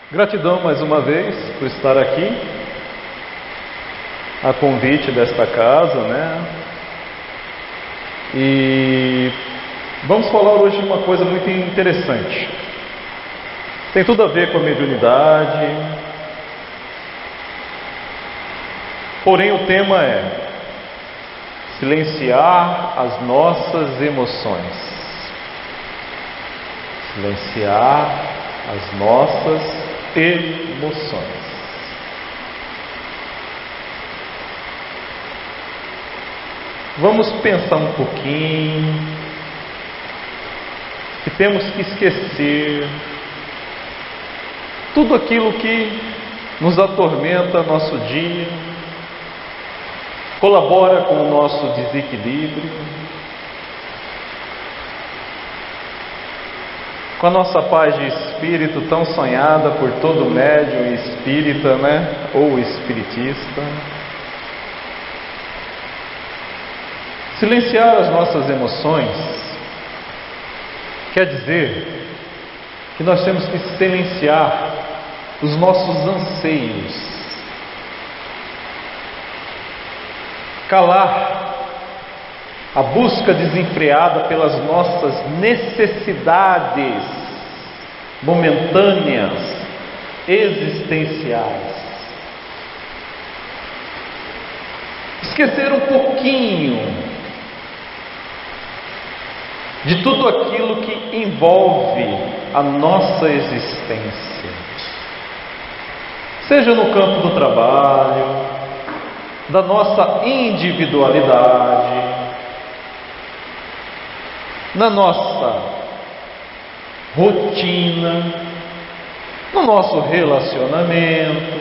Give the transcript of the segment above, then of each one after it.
Gratidão mais uma vez por estar aqui, a convite desta casa, né? E vamos falar hoje de uma coisa muito interessante. Tem tudo a ver com a mediunidade, porém o tema é silenciar as nossas emoções. Silenciar as nossas emoções. Vamos pensar um pouquinho que temos que esquecer tudo aquilo que nos atormenta nosso dia, colabora com o nosso desequilíbrio, com a nossa paz de espírito tão sonhada por todo médium espírita, né? Ou espiritista. Silenciar as nossas emoções quer dizer que nós temos que silenciar os nossos anseios, calar a busca desenfreada pelas nossas necessidades momentâneas, existenciais. Esquecer um pouquinho de tudo aquilo que envolve a nossa existência, seja no campo do trabalho, da nossa individualidade, na nossa rotina, no nosso relacionamento,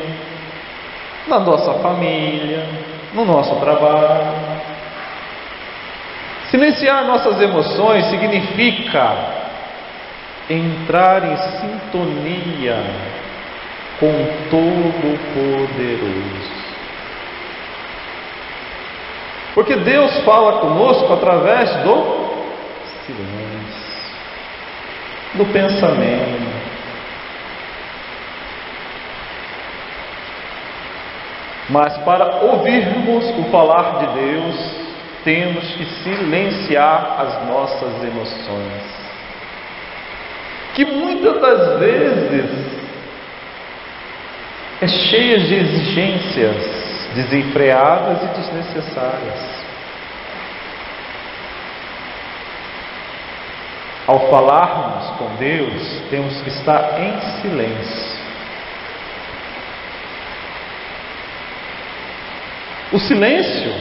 na nossa família, no nosso trabalho. Silenciar nossas emoções significa entrar em sintonia com o Todo-Poderoso. Porque Deus fala conosco através do silêncio, do pensamento. Mas para ouvirmos o falar de Deus, temos que silenciar as nossas emoções, que muitas das vezes é cheia de exigências desenfreadas e desnecessárias. Ao falarmos com Deus, temos que estar em silêncio. O silêncio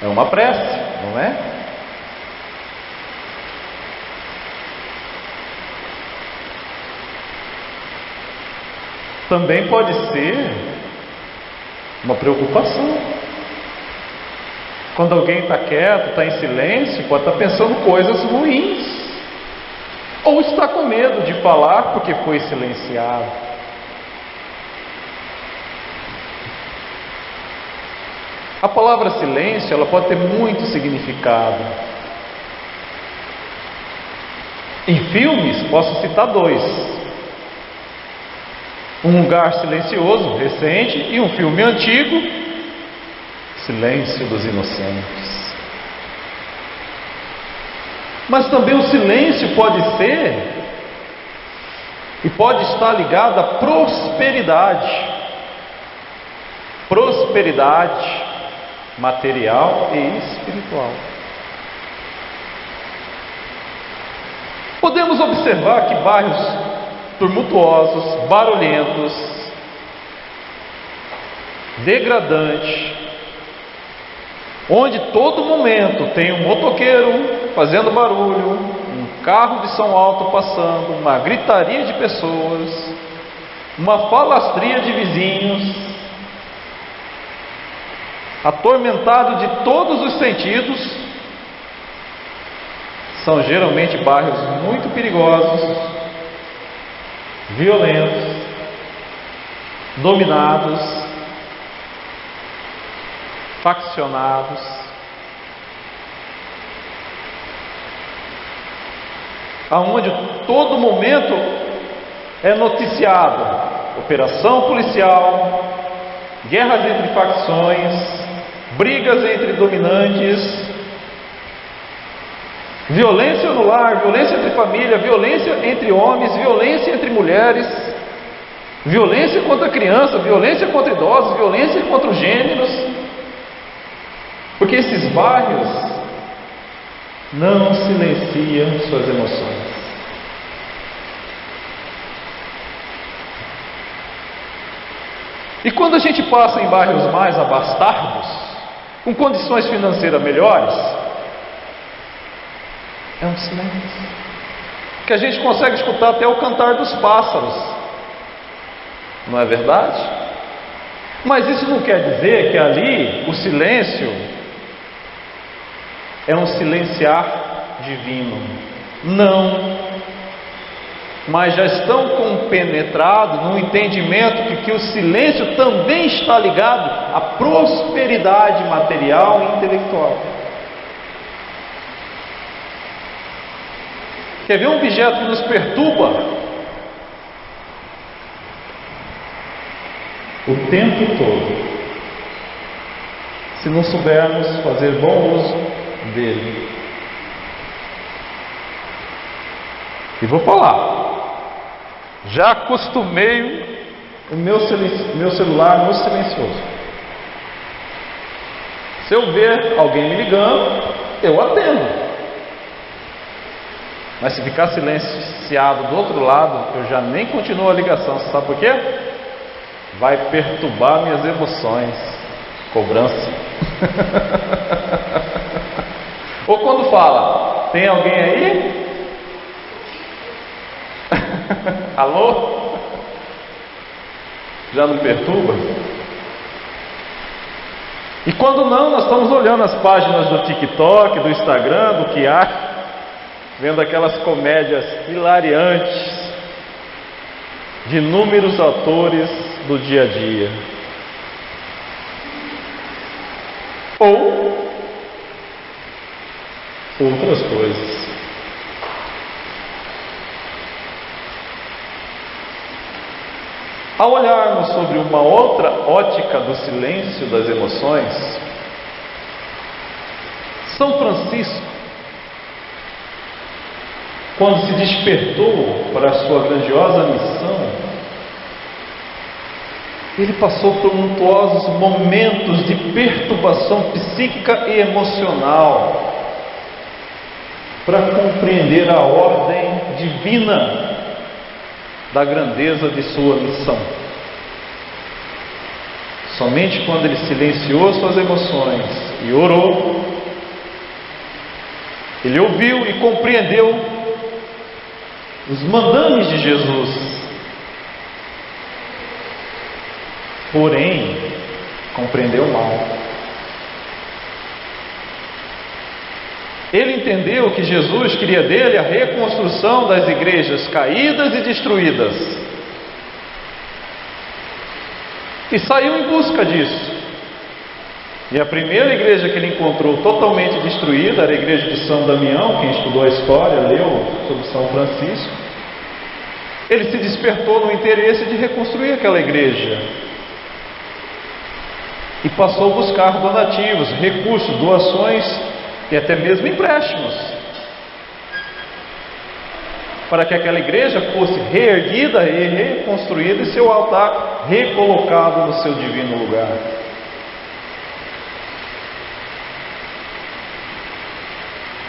é uma prece, não é? Também pode ser uma preocupação. Quando alguém está quieto, está em silêncio, pode estar pensando coisas ruins, ou está com medo de falar porque foi silenciado. A palavra silêncio, ela pode ter muito significado. Em filmes, posso citar dois: Um Lugar Silencioso, recente, e um filme antigo, Silêncio dos Inocentes. Mas também o silêncio pode ser e pode estar ligado à prosperidade. Prosperidade material e espiritual. Podemos observar que bairros tumultuosos, barulhentos, degradantes, onde todo momento tem um motoqueiro fazendo barulho, um carro de som alto passando, uma gritaria de pessoas, uma falastria de vizinhos, atormentado de todos os sentidos, são geralmente bairros muito perigosos, violentos, dominados, faccionados. Aonde todo momento é noticiado operação policial, guerras entre facções, brigas entre dominantes, violência no lar, violência entre família, violência entre homens, violência entre mulheres, violência contra criança, violência contra idosos, violência contra os gêneros, porque esses bairros não silenciam suas emoções. E quando a gente passa em bairros mais abastados, com condições financeiras melhores, é um silêncio, que a gente consegue escutar até o cantar dos pássaros, não é verdade? Mas isso não quer dizer que ali o silêncio é um silenciar divino, não. Mas já estão compenetrados no entendimento que o silêncio também está ligado à prosperidade material e intelectual. Quer ver um objeto que nos perturba? O tempo todo, se não soubermos fazer bom uso dele. E vou falar, já acostumei o meu celular no silencioso. Se eu ver alguém me ligando, eu atendo. Mas se ficar silenciado do outro lado, eu já nem continuo a ligação. Você sabe por quê? Vai perturbar minhas emoções. Cobrança. Ou quando fala, tem alguém aí? Alô? Já não perturba? E quando não, nós estamos olhando as páginas do TikTok, do Instagram, do que há, vendo aquelas comédias hilariantes de inúmeros atores do dia a dia. Ou outras coisas. Ao olharmos sobre uma outra ótica do silêncio das emoções, São Francisco, quando se despertou para a sua grandiosa missão, ele passou por tumultuosos momentos de perturbação psíquica e emocional para compreender a ordem divina da grandeza de sua missão. Somente quando ele silenciou suas emoções e orou, ele ouviu e compreendeu os mandames de Jesus. Porém, compreendeu mal. Ele entendeu que Jesus queria dele a reconstrução das igrejas caídas e destruídas. E saiu em busca disso. E a primeira igreja que ele encontrou totalmente destruída era a igreja de São Damião. Quem estudou a história, leu sobre São Francisco. Ele se despertou no interesse de reconstruir aquela igreja. E passou a buscar donativos, recursos, doações e até mesmo empréstimos, para que aquela igreja fosse reerguida e reconstruída e seu altar recolocado no seu divino lugar.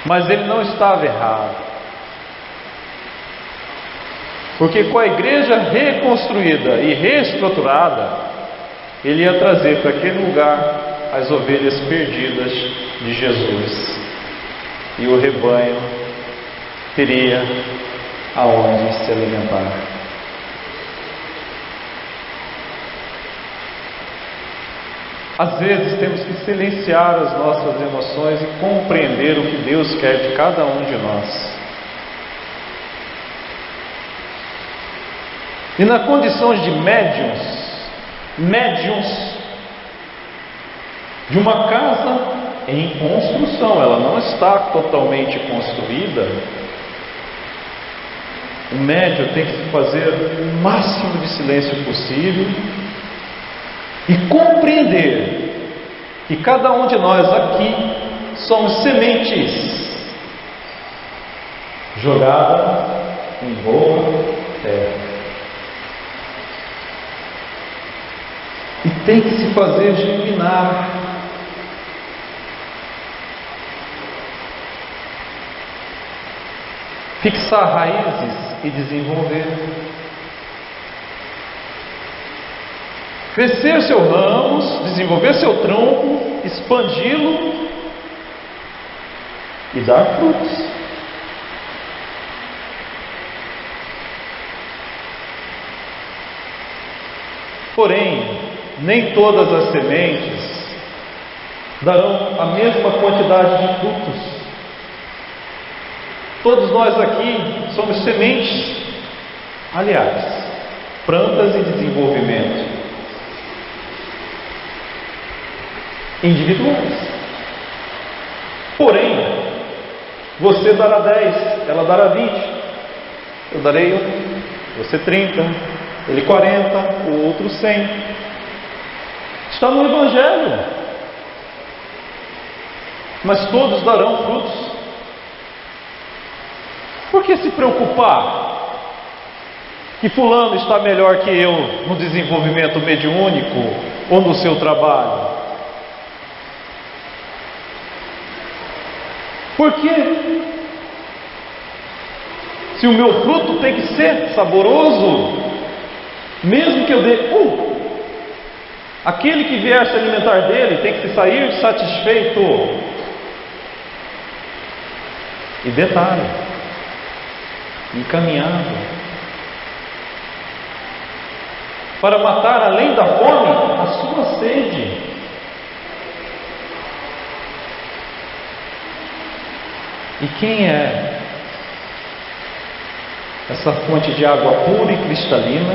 Mas ele não estava errado, porque com a igreja reconstruída e reestruturada, ele ia trazer para aquele lugar as ovelhas perdidas de Jesus, e o rebanho teria aonde se alimentar. Às vezes temos que silenciar as nossas emoções e compreender o que Deus quer de cada um de nós. E nas condições de médiuns de uma casa em construção, ela não está totalmente construída, O médium tem que fazer o máximo de silêncio possível e compreender que cada um de nós aqui somos sementes jogadas em boa terra. E tem que se fazer germinar. Fixar raízes e desenvolver. Crescer seus ramos, desenvolver seu tronco, expandi-lo e dar frutos. Porém, nem todas as sementes darão a mesma quantidade de frutos. Todos nós aqui somos sementes, aliás, plantas em desenvolvimento, individuais. Porém, você dará 10, ela dará 20, eu darei 1, você 30, ele 40, o outro 100. Está no Evangelho. Mas todos darão frutos. Por que se preocupar que fulano está melhor que eu no desenvolvimento mediúnico ou no seu trabalho? Por quê? Se o meu fruto tem que ser saboroso, mesmo que eu dê aquele que vier se alimentar dele tem que sair satisfeito. E detalhe, encaminhado para matar além da fome a sua sede. E quem é essa fonte de água pura e cristalina,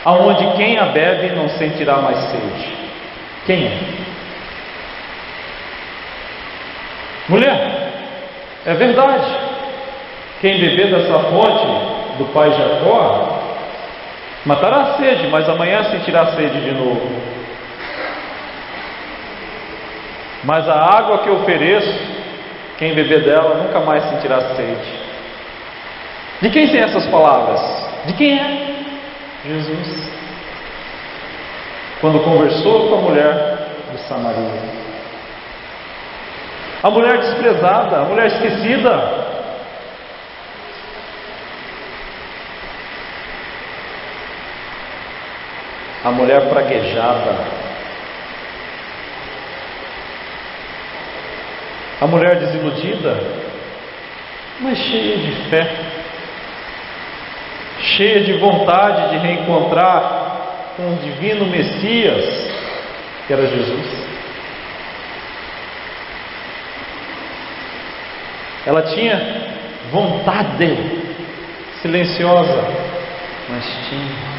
aonde quem a bebe não sentirá mais sede? Quem é? Mulher, é verdade. Quem beber dessa fonte do pai Jacó matará a sede, mas amanhã sentirá sede de novo. Mas a água que eu ofereço, quem beber dela nunca mais sentirá sede. De quem são essas palavras? De quem é? Jesus. Quando conversou com a mulher de Samaria. A mulher desprezada, a mulher esquecida. A mulher praguejada. A mulher desiludida, mas cheia de fé, cheia de vontade de reencontrar com o divino Messias, que era Jesus. Ela tinha vontade, silenciosa, mas tinha.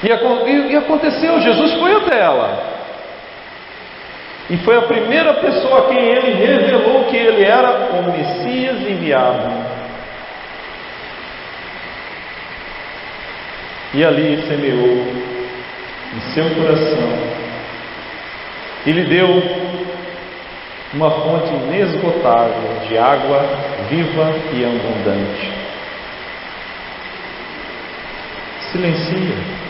E aconteceu, Jesus foi até ela. E foi a primeira pessoa a quem ele revelou que ele era o Messias enviado. E ali semeou em seu coração e lhe deu uma fonte inesgotável de água viva e abundante. Silencia.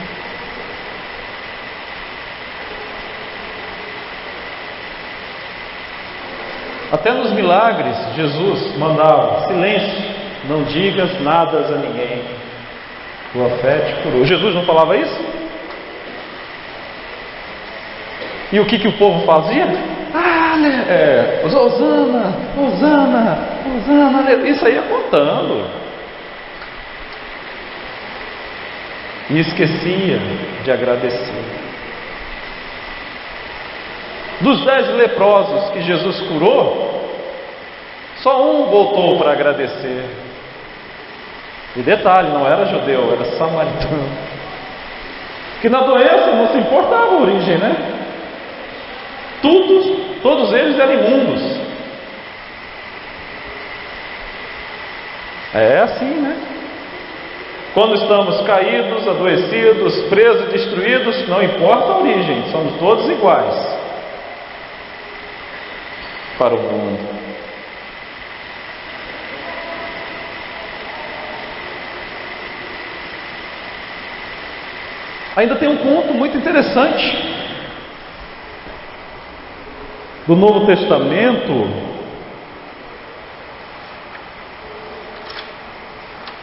Até nos milagres, Jesus mandava: silêncio, não digas nada a ninguém. Tua fé te curou. Jesus não falava isso? E o que o povo fazia? Hosana, Hosana, Hosana. Isso aí ia contando. E esquecia de agradecer. Dos 10 leprosos que Jesus curou, só um voltou para agradecer. E detalhe, não era judeu, era samaritano. Que na doença não se importava a origem, né? Todos eles eram imundos. É assim, né? Quando estamos caídos, adoecidos, presos, destruídos, não importa a origem, somos todos iguais para o mundo. Ainda tem um ponto muito interessante do Novo Testamento,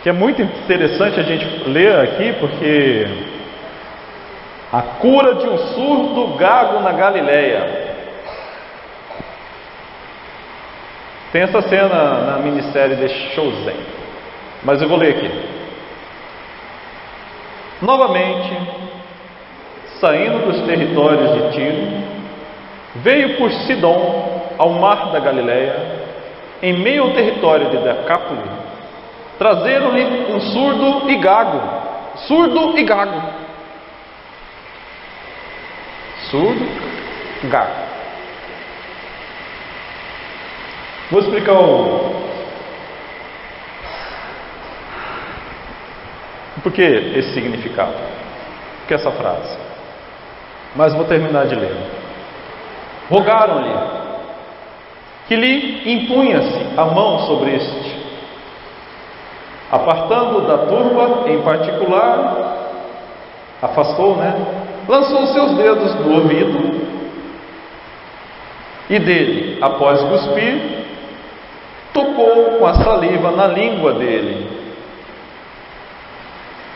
que é muito interessante a gente ler aqui, porque a cura de um surdo gago na Galileia. Tem essa cena na minissérie The Chosen, mas eu vou ler aqui. Novamente, saindo dos territórios de Tiro, veio por Sidom ao mar da Galileia, em meio ao território de Decápoli, trazeram-lhe um surdo e gago. Surdo e gago. Surdo, gago. Vou explicar por que esse significado, por que essa frase. Mas vou terminar de ler. Rogaram-lhe que lhe impunha-se a mão sobre este. Apartando da turba, em particular, afastou, lançou seus dedos no ouvido e dele, após cuspir, tocou com a saliva na língua dele.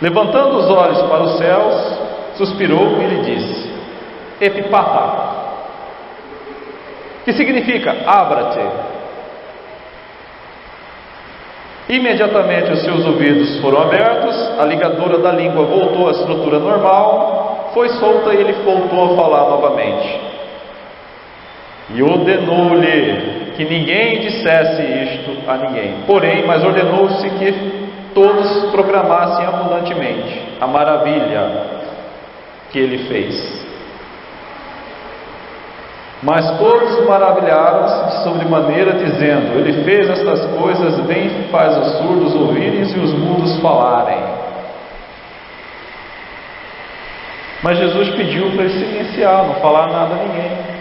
Levantando os olhos para os céus, suspirou e lhe disse: Epipata, que significa abra-te. Imediatamente os seus ouvidos foram abertos, a ligadura da língua voltou à estrutura normal, foi solta e ele voltou a falar novamente. E ordenou-lhe que ninguém dissesse isto a ninguém. Porém, mas ordenou-se que todos proclamassem abundantemente a maravilha que ele fez. Mas todos maravilharam-se de sobremaneira, dizendo: Ele fez estas coisas, bem faz os surdos ouvirem e os mudos falarem. Mas Jesus pediu para ele silenciar, não falar nada a ninguém.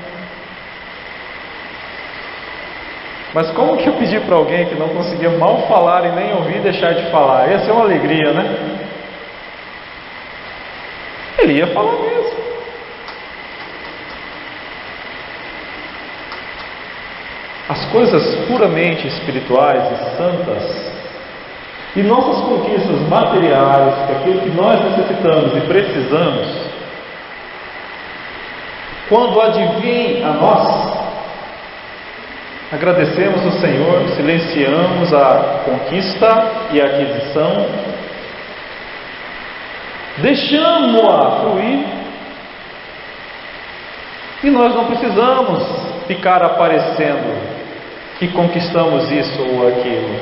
Mas como que eu pedi para alguém que não conseguia mal falar e nem ouvir deixar de falar? Ia ser uma alegria, né? Ele ia falar mesmo. As coisas puramente espirituais e santas e nossas conquistas materiais, que é aquilo que nós necessitamos e precisamos, quando advém a nós, agradecemos ao Senhor, silenciamos a conquista e a aquisição, deixamos-a fluir, e nós não precisamos ficar aparecendo que conquistamos isso ou aquilo,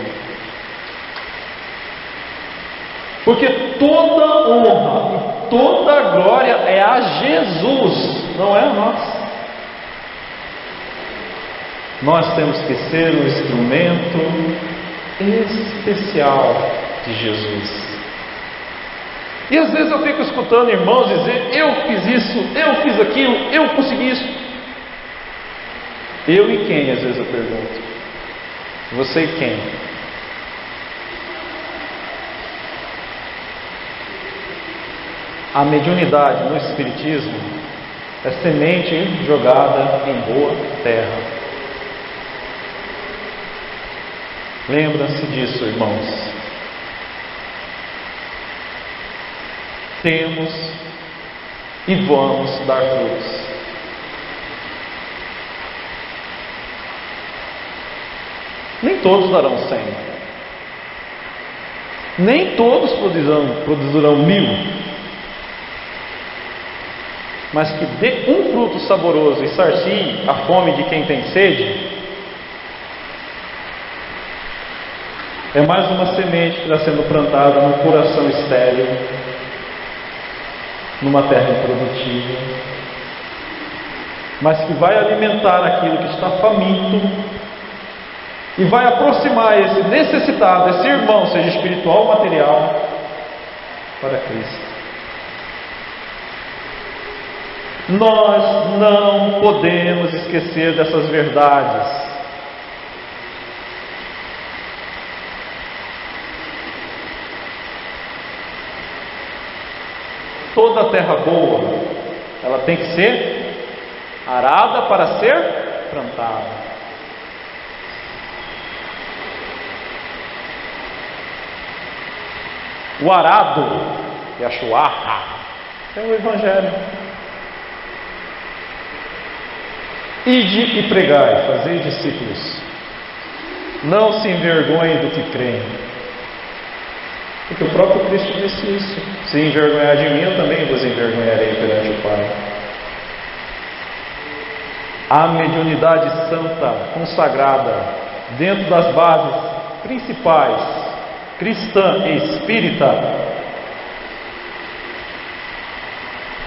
porque toda honra e toda glória é a Jesus, não é a nós. Nós temos que ser um instrumento especial de Jesus. E às vezes eu fico escutando irmãos dizer: eu fiz isso, eu fiz aquilo, eu consegui isso. Eu e quem? Às vezes eu pergunto. Você e quem? A mediunidade no Espiritismo é semente jogada em boa terra. Lembra-se disso, irmãos. Temos e vamos dar frutos. Nem todos darão 100. Nem todos produzirão 1000. Mas que dê um fruto saboroso e sacie a fome de quem tem sede, é mais uma semente que está sendo plantada num coração estéril, numa terra improdutiva, mas que vai alimentar aquilo que está faminto e vai aproximar esse necessitado, esse irmão, seja espiritual ou material, para Cristo. Nós não podemos esquecer dessas verdades. Toda terra boa, ela tem que ser arada para ser plantada. O arado, Yashuaha, é o Evangelho. Ide e pregai, fazei discípulos. Não se envergonhem do que creem. Porque o próprio Cristo disse isso. Se envergonhar de mim, eu também vos envergonharei perante o Pai. A mediunidade santa, consagrada, dentro das bases principais, cristã e espírita,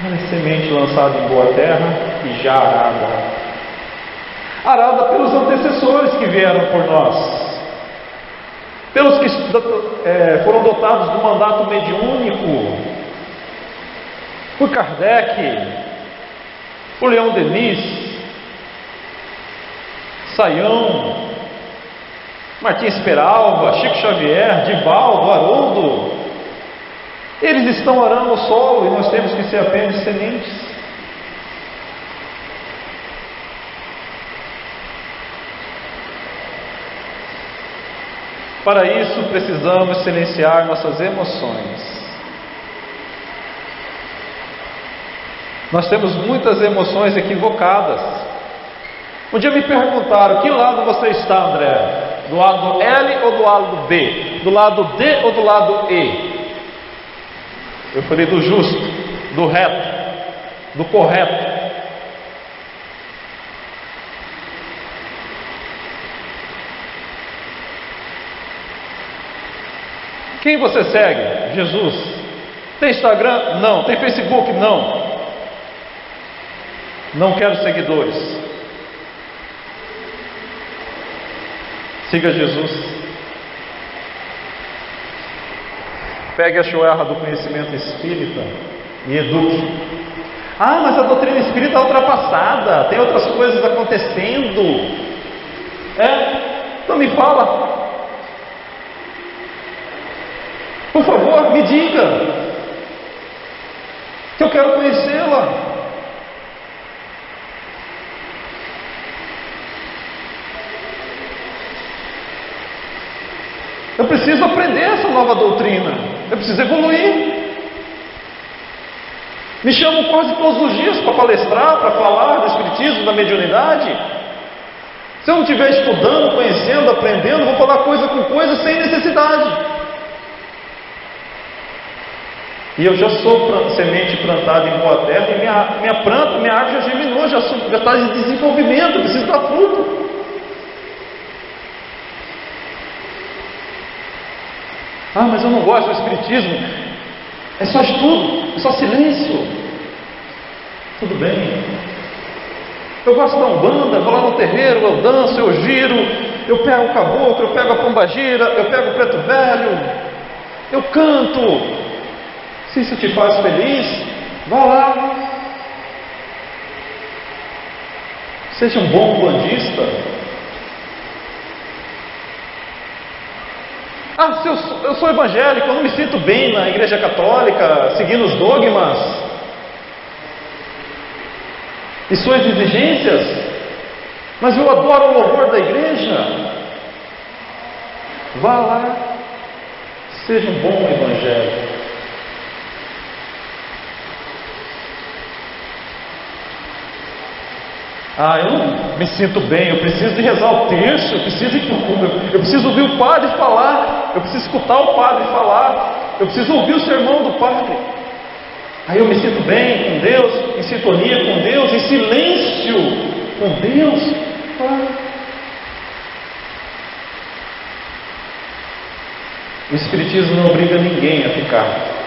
ela é semente lançada em boa terra e já arada. Arada pelos antecessores que vieram por nós, pelos que foram dotados do mandato mediúnico, por Kardec, por Leon Denis, Saião, Martins Peralva, Chico Xavier, Divaldo, Haroldo. Eles estão arando o solo e nós temos que ser apenas sementes. Para isso precisamos silenciar nossas emoções. Nós temos muitas emoções equivocadas. Um dia me perguntaram: que lado você está, André? Do lado L ou do lado B? Do lado D ou do lado E? Eu falei: do justo, do reto, do correto. Quem você segue? Jesus. Tem Instagram? Não. Tem Facebook? Não. Não quero seguidores. Siga Jesus. Pegue a choerra do conhecimento espírita e eduque. Ah, mas a doutrina espírita é ultrapassada, tem outras coisas acontecendo. Então me fala. Por favor, me diga, que eu quero conhecê-la. Eu preciso aprender essa nova doutrina. Eu preciso evoluir. Me chamam quase todos os dias para palestrar, para falar do espiritismo, da mediunidade. Se eu não estiver estudando, conhecendo, aprendendo, vou falar coisa com coisa sem necessidade. E eu já sou semente plantada em boa terra, e minha árvore já germinou, já está em desenvolvimento, preciso dar fruto. Ah, mas eu não gosto do espiritismo. É só estudo, é só silêncio. Tudo bem. Eu gosto da Umbanda, vou lá no terreiro, eu danço, eu giro, eu pego o caboclo, eu pego a pombagira, eu pego o preto velho, eu canto. Se isso te faz feliz, vá lá. Seja um bom bandista. Ah, se eu sou evangélico, eu não me sinto bem na igreja católica, seguindo os dogmas e suas exigências, mas eu adoro o louvor da igreja. Vá lá, seja um bom evangélico. Ah, eu não me sinto bem, eu preciso de rezar o terço, eu preciso ouvir o padre falar, eu preciso escutar o padre falar, eu preciso ouvir o sermão do padre. Aí eu me sinto bem com Deus, em sintonia com Deus, em silêncio com Deus. O Espiritismo não obriga ninguém a ficar.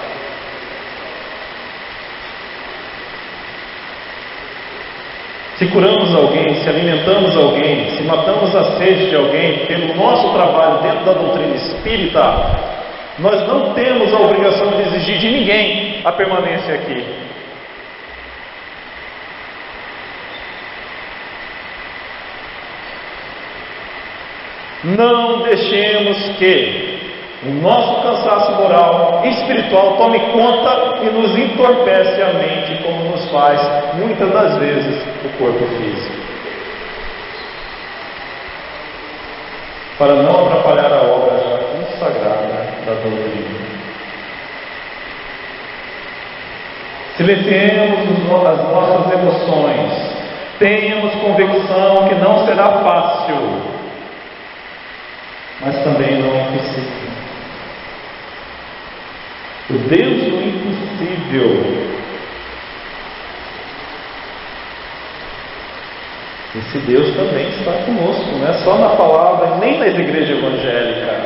se curamos alguém, se alimentamos alguém, se matamos a sede de alguém pelo nosso trabalho dentro da doutrina espírita, nós não temos a obrigação de exigir de ninguém a permanência aqui. Não deixemos que o nosso cansaço moral e espiritual tome conta e nos entorpece a mente, como nos faz muitas das vezes o corpo físico. Para não atrapalhar a obra já consagrada da doutrina. Silenciemos as nossas emoções. Tenhamos convicção que não será fácil, mas também não é impossível. O Deus do impossível, esse Deus também está conosco, não é só na palavra, nem nas igrejas evangélicas.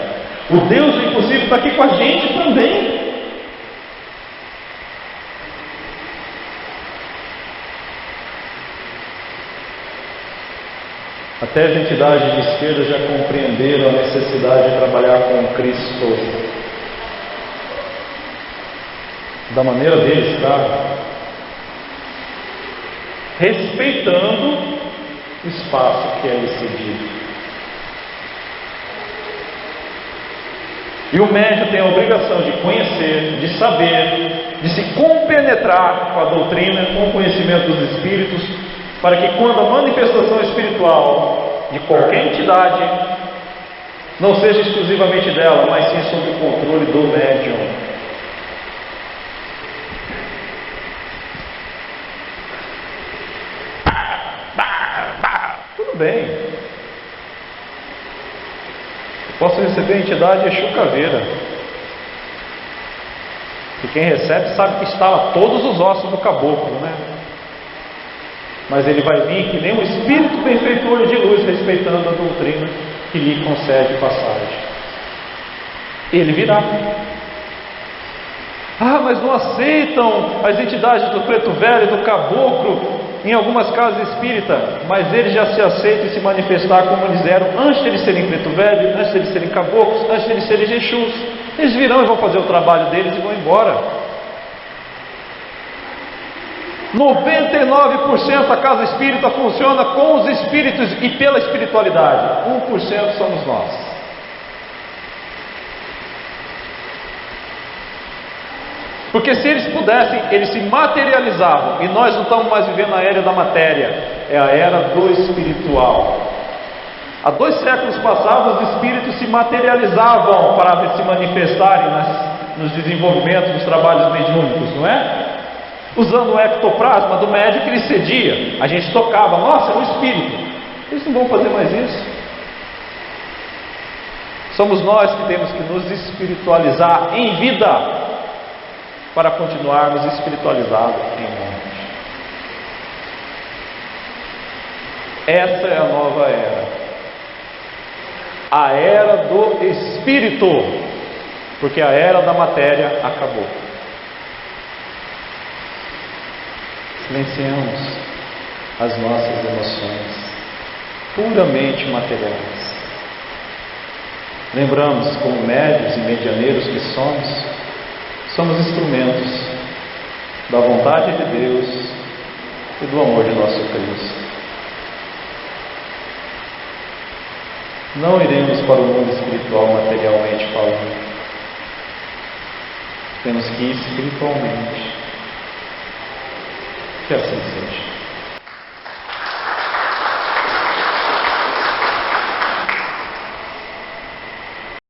O Deus do impossível está aqui com a gente também. Até as entidades de esquerda já compreenderam a necessidade de trabalhar com Cristo da maneira deles, tá? Respeitando o espaço que é lhe cedido. E o médium tem a obrigação de conhecer, de saber, de se compenetrar com a doutrina, com o conhecimento dos espíritos, para que quando a manifestação espiritual de qualquer entidade não seja exclusivamente dela, mas sim sob o controle do médium. Tudo bem. Eu posso receber a entidade Exu Caveira, que quem recebe sabe que instala todos os ossos do caboclo, né? Mas ele vai vir que nem um espírito benfeitor de luz, respeitando a doutrina que lhe concede passagem. Ele virá. Ah, mas não aceitam as entidades do preto velho e do caboclo em algumas casas espíritas, mas eles já se aceitam e se manifestar como eles eram antes de eles serem preto velho, antes de eles serem caboclos, antes de eles serem Exus. Eles virão e vão fazer o trabalho deles e vão embora. 99% da casa espírita funciona com os espíritos e pela espiritualidade. 1% somos nós. Porque se eles pudessem, eles se materializavam. E nós não estamos mais vivendo a era da matéria, é a era do espiritual. Há 2 séculos passados, os espíritos se materializavam para se manifestarem nos desenvolvimentos dos trabalhos mediúnicos, não é? Usando o ectoplasma do médium que lhe cedia. A gente tocava, nossa, é um espírito. Eles não vão fazer mais isso. Somos nós que temos que nos espiritualizar em vida, para continuarmos espiritualizados em morte. Essa é a nova era. A era do espírito. Porque a era da matéria acabou. Silenciamos as nossas emoções puramente materiais. Lembramos, como médios e medianeiros que somos instrumentos da vontade de Deus e do amor de nosso Cristo. Não iremos para o mundo espiritual materialmente falando. Temos que ir espiritualmente. Que assim seja.